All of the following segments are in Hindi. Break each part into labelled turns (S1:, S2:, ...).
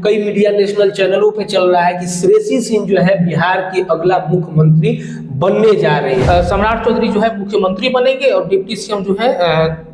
S1: कई मीडिया नेशनल चैनलों पे चल रहा है कि श्रेयसी सिंह जो है बिहार के अगला मुख्यमंत्री बनने जा रहे हैं।
S2: सम्राट चौधरी जो है मुख्यमंत्री बनेंगे और डिप्टी सीएम जो है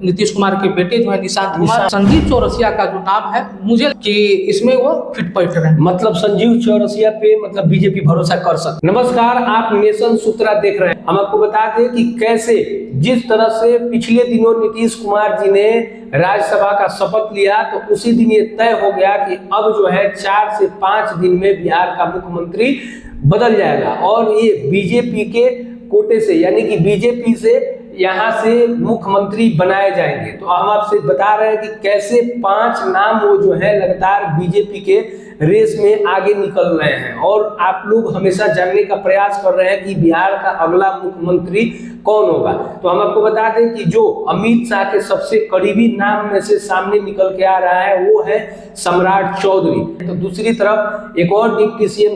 S2: नीतीश कुमार के बेटे जो है निशांत कुमार। संजीव चौरसिया का जो नाम है मुझे कि इसमें वो फिट बैठ रहे हैं।
S1: मतलब संजीव चौरसिया पे मतलब बीजेपी भरोसा कर सकती। नमस्कार, आप नेशन सूत्रा देख रहे हैं। हम आपको बता दें कि कैसे जिस तरह से पिछले दिनों नीतीश कुमार जी ने राज्यसभा का शपथ लिया तो उसी दिन ये तय हो गया कि अब जो है 4 से 5 दिन में बिहार का मुख्यमंत्री बदल जाएगा और ये बीजेपी के कोटे से यानी कि बीजेपी से यहाँ से मुख्यमंत्री बनाए जाएंगे। तो हम आपसे बता रहे हैं कि कैसे 5 नाम वो जो है लगातार बीजेपी के रेस में आगे निकल रहे हैं और आप लोग हमेशा जानने का प्रयास कर रहे हैं कि बिहार का अगला मुख्यमंत्री कौन होगा। तो हम आपको बता दें कि जो अमित शाह के सबसे करीबी नाम में से सामने निकल के आ रहा है वो है सम्राट चौधरी। तो दूसरी तरफ एक और डिप्टी सीएम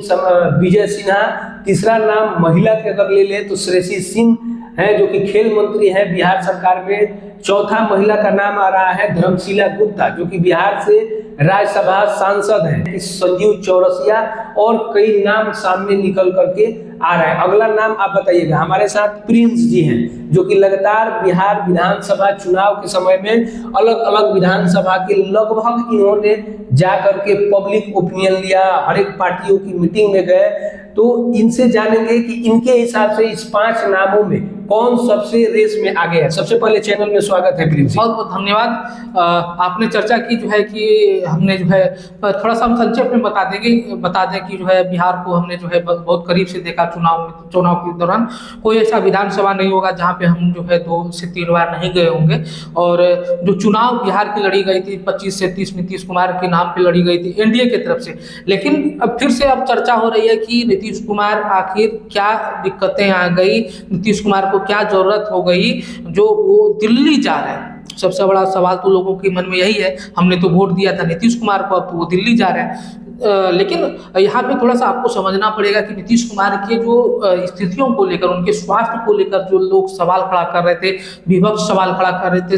S1: विजय सिन्हा, तीसरा नाम महिला के अगर ले ले तो श्रेयसी सिंह है जो कि खेल मंत्री है बिहार सरकार में। चौथा महिला का नाम आ रहा है धर्मशीला गुप्ता जो कि बिहार से राज्यसभा सांसद है। संजीव चौरसिया और कई नाम सामने निकल करके आ रहा है। अगला नाम आप बताइएगा। हमारे साथ प्रिंस जी हैं जो कि लगातार बिहार विधानसभा चुनाव के समय में अलग अलग विधानसभा के लगभग इन्होंने जा करके पब्लिक ओपिनियन लिया, हर एक पार्टियों की मीटिंग में गए। तो इनसे जानेंगे कि इनके हिसाब से इस 5 नामों में कौन सबसे रेस में आगे है। सबसे पहले चैनल में स्वागत है प्रिंस जी।
S2: बहुत बहुत धन्यवाद। आपने चर्चा की जो है कि हमने जो है थोड़ा सा हम संक्षेप में बता दें कि जो है बिहार को हमने जो है बहुत करीब से देखा। चुनाव के दौरान कोई ऐसा विधानसभा नहीं होगा जहाँ पे हम जो है 2 से 3 बार नहीं गए होंगे। और जो चुनाव बिहार की लड़ी गई थी 25 से 30 नीतीश कुमार के नाम पे लड़ी गई थी एनडीए की तरफ से। लेकिन अब फिर से अब चर्चा हो रही है कि नीतीश कुमार आखिर क्या दिक्कतें आ गई, नीतीश कुमार को क्या जरूरत हो गई जो वो दिल्ली जा रहे हैं। सबसे बड़ा सवाल तो लोगों के मन में यही है। हमने तो वोट दिया था नीतीश कुमार को, अब तो वो दिल्ली जा रहे हैं। लेकिन यहाँ पे थोड़ा सा आपको समझना पड़ेगा कि नीतीश कुमार के जो स्थितियों को लेकर, उनके स्वास्थ्य को लेकर जो लोग सवाल खड़ा कर रहे थे, विपक्ष सवाल खड़ा कर रहे थे,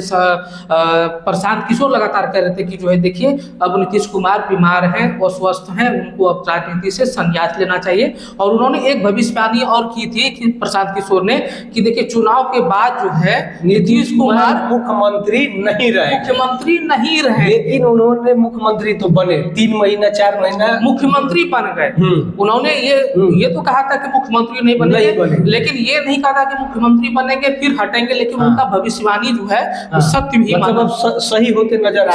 S2: प्रशांत किशोर लगातार कह रहे थे कि जो है देखिए अब नीतीश कुमार बीमार हैं, अस्वस्थ हैं, उनको अब राजनीति से संन्यास लेना चाहिए। और उन्होंने एक भविष्यवाणी और की थी कि प्रशांत किशोर ने कि देखिए चुनाव के बाद जो है नीतीश कुमार
S1: मुख्यमंत्री नहीं रहे, लेकिन उन्होंने मुख्यमंत्री तो बने। 3 महीना 4 महीना
S2: मुख्यमंत्री बन गए। उन्होंने ये तो कहा था कि मुख्यमंत्री नहीं बनेंगे, लेकिन ये नहीं कहा था कि मुख्यमंत्री बनेंगे फिर हटेंगे। लेकिन उनका भविष्यवाणी जो है सत्य भी
S1: मतलब सही होते
S2: हुए नजर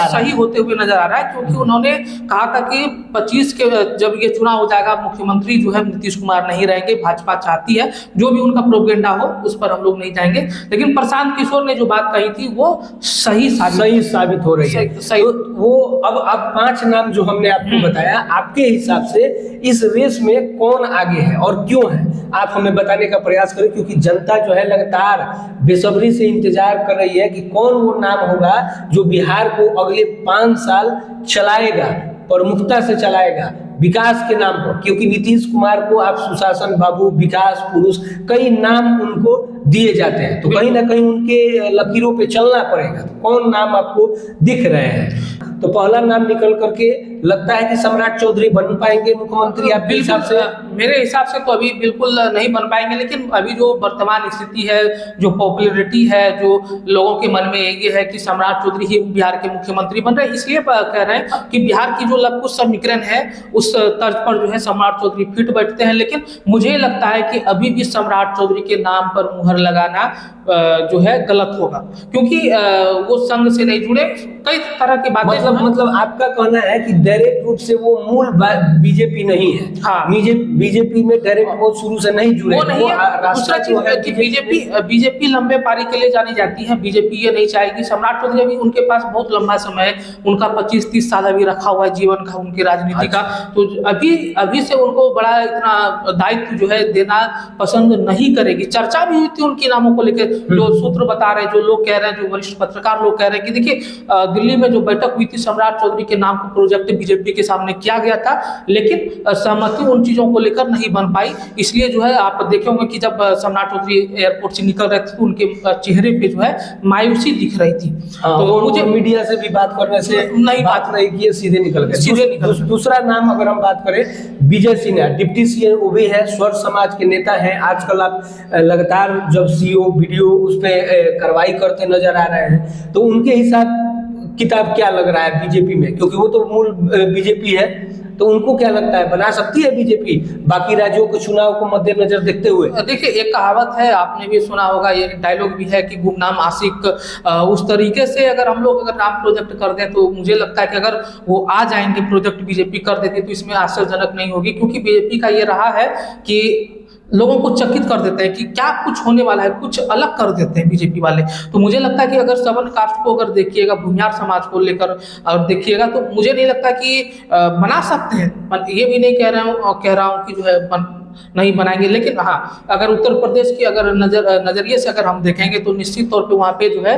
S2: आ रहा है क्योंकि उन्होंने कहा था कि 25 के जब ये चुनाव हो जाएगा मुख्यमंत्री जो है नीतीश कुमार नहीं रहेंगे। भाजपा चाहती है जो भी उनका प्रोपेगेंडा हो उस पर हम लोग नहीं जाएंगे। लेकिन प्रशांत किशोर ने जो बात कही थी वो सही
S1: साबित हो रही है। तो वो अब 5 नाम जो हमने आपको बताया, आपके हिसाब से इस रेस में कौन आगे है और क्यों है, आप हमें बताने का प्रयास करें क्योंकि जनता जो है लगातार बेसब्री से इंतजार कर रही है कि कौन वो नाम होगा जो बिहार को अगले 5 साल चलाएगा, प्रमुखता से चलाएगा विकास के नाम पर। क्योंकि नीतीश कुमार को आप सुशासन बाबू, विकास पुरुष, कई नाम उनको दिए जाते हैं, तो कहीं ना कहीं उनके लकीरों पे चलना पड़ेगा। तो कौन नाम आपको दिख रहे हैं? तो पहला नाम निकल करके लगता है कि सम्राट चौधरी बन पाएंगे मुख्यमंत्री आपके हिसाब से?
S2: मेरे हिसाब से तो अभी बिल्कुल नहीं बन पाएंगे। लेकिन अभी जो वर्तमान स्थिति है, जो पॉपुलैरिटी है, जो लोगों के मन में ये है कि सम्राट चौधरी ही बिहार के मुख्यमंत्री बन रहे हैं, इसलिए कह रहे हैं कि बिहार की जो लघु समीकरण है उस तर्ज पर जो है सम्राट चौधरी फिट बैठते हैं। लेकिन मुझे लगता है कि अभी भी सम्राट चौधरी के नाम पर मुहर लगाना जो है गलत होगा क्योंकि वो संघ से नहीं जुड़े, कई तरह की बातें।
S1: मतलब आपका कहना है कि डायरेक्ट रूप से वो मूल बीजेपी नहीं है।
S2: हाँ,
S1: बीजेपी में डायरेक्ट वो शुरू से नहीं जुड़े।
S2: वो नहीं है। दूसरा चीज है कि बीजेपी लंबे पारी के लिए जानी जाती है। बीजेपी ये नहीं चाहेगी। सम्राट चौधरी अभी उनके पास बहुत लंबा समय है, उनका 25-30 साल अभी रखा हुआ है जीवन का, उनकी राजनीति का। तो अभी से उनको बड़ा इतना दायित्व जो है देना पसंद नहीं करेगी। चर्चा भी हुई थी उनके नामों को लेकर, जो सूत्र बता रहे हैं, जो लोग कह रहे हैं, जो वरिष्ठ पत्रकार लोग कह रहे हैं कि देखिए दिल्ली में जो बैठक हुई थी सम्राट चौधरी के नाम को प्रोजेक्ट बीजेपी के सामने किया गया था, लेकिन सहमति उन चीज़ों को लेकर नहीं बन पाई। इसलिए जो है आप देखे होंगे कि जब सम्राट चौधरी एयरपोर्ट से निकल रहे थे तो उनके चेहरे पे जो है मायूसी दिख रही थी।
S1: तो मुझे मीडिया से भी बात करने से बात नहीं किए, सीधे निकल गए। दूसरा नाम अगर हम बात करें, विजय सिन्हा डिप्टी सीएम, वो भी है, स्वर समाज के नेता हैं। आजकल आप लगातार जब सीओ वीडियो उस पर कार्रवाई करते नजर आ रहे हैं, तो उनके हिसाब किताब क्या लग रहा है बीजेपी में, क्योंकि वो तो मूल बीजेपी है, तो उनको क्या लगता है बना सकती है बीजेपी बाकी राज्यों के चुनाव को मद्देनजर देखते हुए?
S2: देखिए, एक कहावत है, आपने भी सुना होगा, ये डायलॉग भी है कि गुमनाम आशिक। उस तरीके से अगर हम लोग अगर नाम प्रोजेक्ट कर दें तो मुझे लगता है कि अगर वो आ जाएंगे प्रोजेक्ट बीजेपी कर देती तो इसमें आश्चर्यजनक नहीं होगी, क्योंकि बीजेपी का ये रहा है कि लोगों को चकित कर देते हैं कि क्या कुछ होने वाला है, कुछ अलग कर देते हैं बीजेपी वाले। तो मुझे लगता है कि अगर सवर्ण कास्ट को अगर देखिएगा, भूमिहार समाज को लेकर और देखिएगा, तो मुझे नहीं लगता कि बना सकते हैं। ये भी नहीं कह रहा हूँ कि जो है नहीं बनाएंगे, लेकिन हाँ, अगर उत्तर प्रदेश की अगर नजरिए से अगर हम देखेंगे तो निश्चित तौर पे वहाँ पे जो है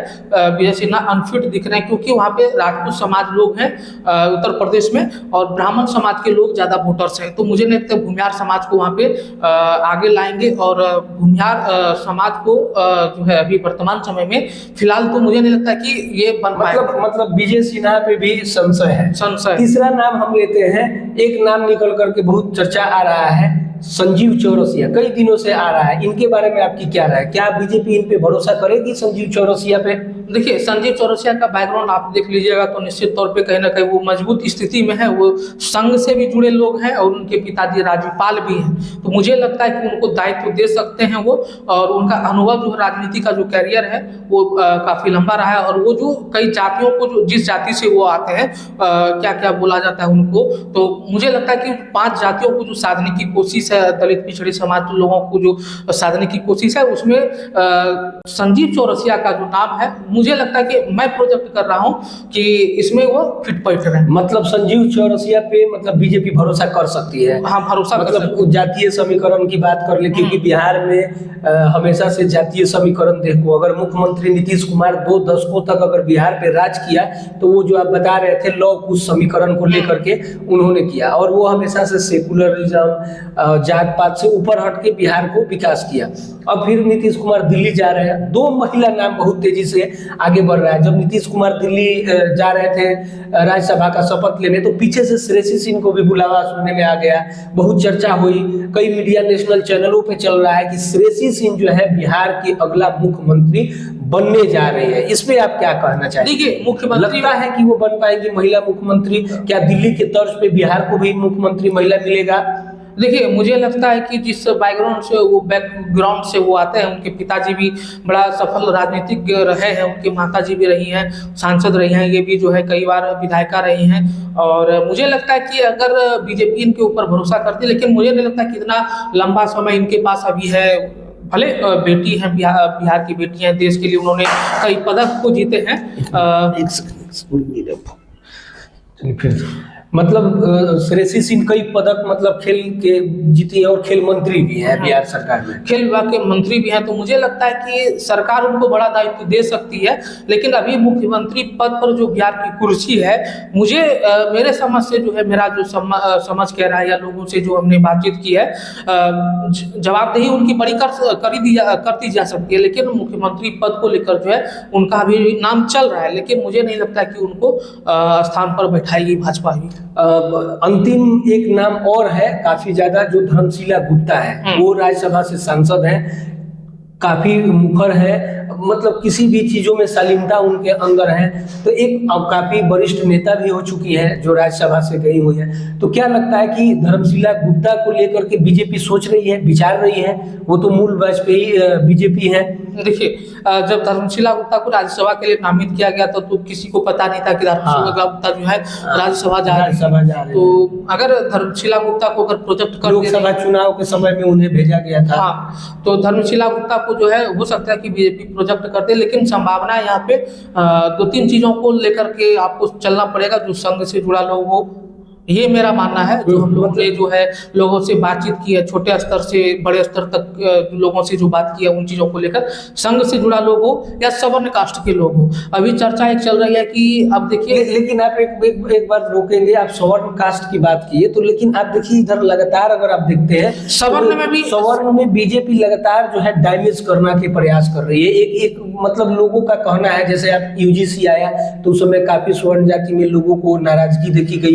S2: विजय सिन्हा अनफिट दिख रहे हैं, क्योंकि वहाँ पे राजपूत समाज लोग हैं उत्तर प्रदेश में, और ब्राह्मण समाज के लोग ज़्यादा वोटर्स हैं। तो मुझे नहीं लगता भूमिहार समाज को वहाँ पे आगे लाएंगे, और भूमिहार समाज को जो है अभी वर्तमान समय में फिलहाल तो मुझे नहीं लगता कि ये बन पाएगा।
S1: मतलब विजय सिन्हा पे भी संशय है। तीसरा नाम हम लेते हैं, एक नाम निकल करके बहुत चर्चा आ रहा है, संजीव चौरसिया, कई दिनों से आ रहा है। इनके बारे में आपकी क्या राय है? क्या बीजेपी इन पे भरोसा करेगी संजीव चौरसिया पे?
S2: देखिए, संजीव चौरसिया का बैकग्राउंड आप देख लीजिएगा तो निश्चित तौर पे कहीं ना कहीं वो मजबूत स्थिति में है, वो संघ से भी जुड़े लोग हैं और उनके पिताजी राज्यपाल भी हैं। तो मुझे लगता है कि उनको दायित्व दे सकते हैं वो, और उनका अनुभव जो राजनीति का जो कैरियर है वो काफ़ी लंबा रहा है, और वो जो कई जातियों को जो जिस जाति से वो आते हैं, क्या क्या बोला जाता है उनको, तो मुझे लगता है कि 5 जातियों को जो साधने की कोशिश है, दलित पिछड़े समाज लोगों को जो साधने की कोशिश है, उसमें संजीव चौरसिया का जो नाम है, मुझे लगता है कि मैं प्रोजेक्ट कर रहा हूं कि इसमें वो फिट बैठ रहे हैं।
S1: मतलब संजीव चौरसिया पे मतलब बीजेपी भरोसा कर सकती है?
S2: हाँ, भरोसा
S1: मतलब जातीय समीकरण की बात कर ले, क्योंकि बिहार में हमेशा से जातीय समीकरण देखो, अगर मुख्यमंत्री नीतीश कुमार 2 दशकों तक अगर बिहार पे राज किया तो वो जो आप बता रहे थे लॉ कुछ समीकरण को लेकर के उन्होंने किया, और वो हमेशा से सेकुलरिज्म जात पात से ऊपर हट के बिहार को विकास किया। अब फिर नीतीश कुमार दिल्ली जा रहे हैं, 2 महिला नाम बहुत तेजी से आगे बढ़ रहा है। जब नीतीश कुमार दिल्ली जा रहे थे राज्यसभा का शपथ लेने, तो पीछे से श्रेयसी सिंह को भी बुलावा सुनने में आ गया, बहुत चर्चा हुई, कई मीडिया नेशनल चैनलों पे चल रहा है कि श्रेयसी सिंह जो है बिहार के अगला मुख्यमंत्री बनने जा रहे हैं। इस पे आप क्या कहना चाहेंगे?
S2: देखिए, मुख्यमंत्री
S1: लगता है कि वो बन पाएगी महिला मुख्यमंत्री? क्या दिल्ली के तर्ज पे बिहार को भी मुख्यमंत्री महिला मिलेगा?
S2: देखिए, मुझे लगता है कि जिस बैकग्राउंड से वो आते हैं, उनके पिताजी भी बड़ा सफल राजनीतिज्ञ रहे हैं, उनकी माताजी भी रही हैं, सांसद रही हैं, ये भी जो है कई बार विधायिका रही हैं, और मुझे लगता है कि अगर बीजेपी इनके ऊपर भरोसा करती, लेकिन मुझे नहीं लगता कि इतना लंबा समय इनके पास अभी है। भले बेटी हैं, बिहार की बेटी हैं, देश के लिए उन्होंने कई पदक को जीते हैं। मतलब
S1: श्रेयसी सिंह कई पदक मतलब खेल के जीती है, और खेल मंत्री भी है बिहार सरकार में,
S2: खेल विभाग के मंत्री भी हैं। तो मुझे लगता है कि सरकार उनको बड़ा दायित्व दे सकती है, लेकिन अभी मुख्यमंत्री पद पर जो बिहार की कुर्सी है, मुझे मेरे समझ से जो है, मेरा जो समझ कह रहा है, या लोगों से जो हमने बातचीत की है, जवाबदेही उनकी बड़ी करती जा सकती है, लेकिन मुख्यमंत्री पद को लेकर जो है उनका अभी नाम चल रहा है, लेकिन मुझे नहीं लगता कि उनको स्थान पर बैठाएगी भाजपा ही।
S1: अंतिम एक नाम और है काफी ज्यादा, जो धर्मशिला गुप्ता है, वो राज्यसभा से सांसद हैं, काफी मुखर है, मतलब किसी भी चीजों में शालीनता उनके अंदर है, तो एक काफी वरिष्ठ नेता भी हो चुकी है जो राज्यसभा से गई हुई है। तो क्या लगता है कि धर्मशिला गुप्ता को लेकर के बीजेपी सोच रही है, विचार रही है? वो तो मूल वाजपेयी बीजेपी है।
S2: देखिए, जब धर्मशिला गुप्ता को राज्यसभा के लिए नामित किया गया था तो किसी को पता नहीं था कि धर्मशिला गुप्ता जो है राज्यसभा जा रही है। तो अगर धर्मशिला गुप्ता को अगर प्रोजेक्ट कर
S1: लोकसभा चुनाव के समय में उन्हें भेजा गया था,
S2: हाँ, तो धर्मशिला गुप्ता को जो है हो सकता है कि बीजेपी प्रोजेक्ट करते, लेकिन संभावना यहाँ पे 2-3 चीजों को लेकर के आपको चलना पड़ेगा। जो संघ से जुड़ा लोग हो, ये मेरा मानना है। जो हम लोगों ने जो है लोगों से बातचीत की है, छोटे स्तर से बड़े स्तर तक लोगों से जो बात की है उन चीज़ों को लेकर, संघ से जुड़ा लोग हो या सवर्ण कास्ट के लोग हो, अभी चर्चा एक चल रही है कि अब देखिए।
S1: लेकिन आप एक बार रोकेंगे, आप सवर्ण कास्ट की बात किए तो, लेकिन आप देखिए इधर लगातार अगर आप देखते हैं सवर्ण में बीजेपी लगातार जो है डैमेज करना के प्रयास कर रही है। एक मतलब लोगों का कहना है, जैसे आप यूजीसी आया तो उस समय काफी स्वर्ण जाति में लोगों को नाराजगी देखी गई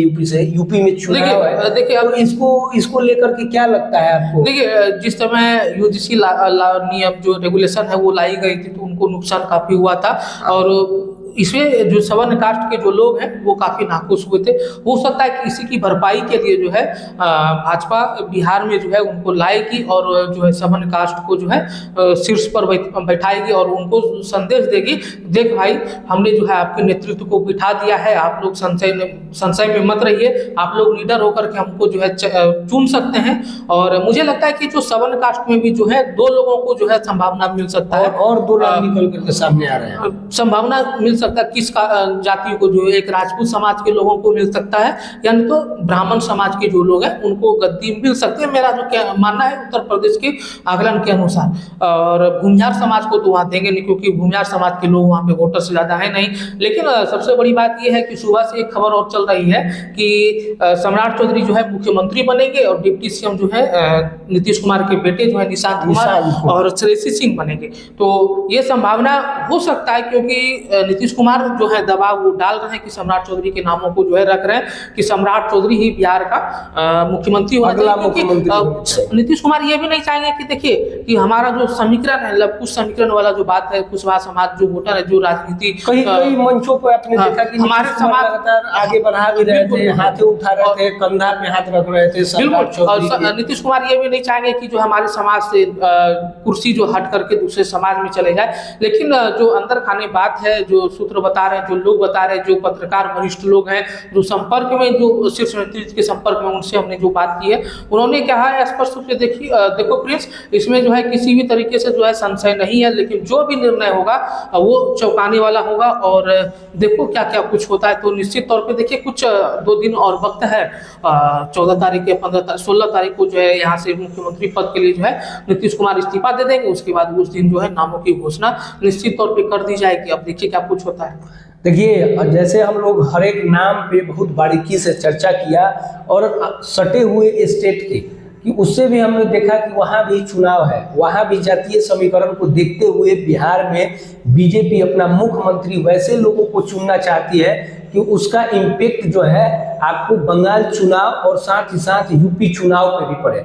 S1: यूपी में चुनाव है। देखिए अब इसको लेकर के क्या लगता है आपको?
S2: देखिए जिस समय यूजीसी नियम जो रेगुलेशन है वो लाई गई थी तो उनको नुकसान काफी हुआ था, और इसमें जो सवर्ण कास्ट के जो लोग हैं वो काफी नाखुश हुए थे। हो सकता है कि इसी की भरपाई के लिए जो है भाजपा बिहार में जो है उनको लाएगी और जो है सवर्ण कास्ट को जो है शीर्ष पर बैठाएगी और उनको संदेश देगी, देख भाई हमने जो है आपके नेतृत्व को बिठा दिया है, आप लोग संशय में मत रहिए, आप लोग लीडर होकर के हमको जो है चुन सकते हैं। और मुझे लगता है कि जो सवर्ण कास्ट में भी जो है 2 लोगों को जो है संभावना मिल सकता है,
S1: और 2 लोग निकल करके सामने आ रहे हैं,
S2: संभावना मिल सकता है। किस जाति को, जो एक राजपूत समाज के लोगों को मिल सकता है, यानी तो ब्राह्मण समाज के जो लोग हैं उनको गद्दी मिल सकती है, मेरा जो मानना है उत्तर प्रदेश के आकलन के अनुसार। और भूमिहार समाज को तो वहाँ देंगे नहीं, क्योंकि भूमिहार समाज के लोग वहाँ पे वोटर से ज़्यादा है नहीं। लेकिन सबसे बड़ी बात यह है कि सुबह से एक खबर और चल रही है कि सम्राट चौधरी जो है मुख्यमंत्री बनेंगे और डिप्टी सीएम जो है नीतीश कुमार के बेटे जो है निशांत कुमार और श्रेयसी सिंह बनेंगे। तो ये संभावना हो सकता है, क्योंकि नीतीश कुमार जो है दबाव वो डाल रहे हैं कि सम्राट चौधरी के नामों को जो है रख रहे हैं कि सम्राट चौधरी ही बिहार का मुख्यमंत्री होना चाहिए। नीतीश कुमार ये भी नहीं चाहेंगे कि देखिए कि हमारा जो समीकरण है, कुछ समीकरण वाला जो बात है, कुशवाहा समाज जो वोटर है, जो राजनीति
S1: कई मंचों पर आपने देखा कि
S2: हमारे समाज
S1: लगातार आगे बढ़ा भी रहे थे, हाथ उठा रहे थे, कंधा पे हाथ रख रहे थे।
S2: बिल्कुल, नीतीश कुमार ये भी नहीं चाहेंगे कि जो हमारे समाज से कुर्सी जो हट करके दूसरे समाज में चले जाए। लेकिन जो अंदर खाने बात है, जो सूत्र बता रहे हैं, जो लोग बता रहे हैं, जो पत्रकार वरिष्ठ लोग हैं, जो संपर्क में, जो शीर्ष नेतृत्व के संपर्क में, उनसे हमने जो बात की है, उन्होंने कहा है स्पष्ट रूप से देखो प्रिंस, इसमें जो है किसी भी तरीके से जो है संशय नहीं है, लेकिन जो भी निर्णय होगा वो चौंकाने वाला होगा। और देखो क्या क्या कुछ होता है। तो निश्चित तौर पे देखिए कुछ 2 दिन और वक्त है, 14 तारीख या 16 तारीख को जो है यहाँ से मुख्यमंत्री पद के लिए जो है नीतीश कुमार इस्तीफा दे देंगे। उसके बाद उस दिन जो है नामों की घोषणा निश्चित तौर पे कर दी जाएगी। अब देखिए क्या कुछ होता है।
S1: देखिए जैसे हम लोग हर एक नाम पे बहुत बारीकी से चर्चा किया और सटे हुए स्टेट के, कि उससे भी हमने देखा कि वहाँ भी चुनाव है, वहाँ भी जातीय समीकरण को देखते हुए बिहार में बीजेपी अपना मुख्यमंत्री वैसे लोगों को चुनना चाहती है कि उसका इम्पैक्ट जो है आपको बंगाल चुनाव और साथ ही साथ यूपी चुनाव पे भी पड़े।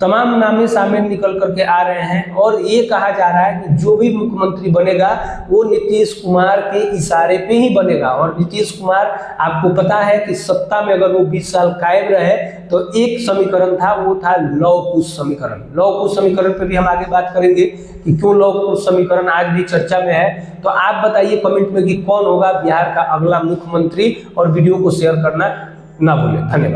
S1: तमाम नामे सामने निकल करके आ रहे हैं और ये कहा जा रहा है कि जो भी मुख्यमंत्री बनेगा वो नीतीश कुमार के इशारे पे ही बनेगा। और नीतीश कुमार, आपको पता है कि सत्ता में अगर वो 20 साल कायम रहे तो एक समीकरण था, वो था लौह कुश समीकरण। लौह कुश समीकरण पे भी हम आगे बात करेंगे कि क्यों लौह कुश समीकरण आज भी चर्चा में है। तो आप बताइए कमेंट में कि कौन होगा बिहार का अगला मुख्यमंत्री, और वीडियो को शेयर करना ना भूलें। धन्यवाद।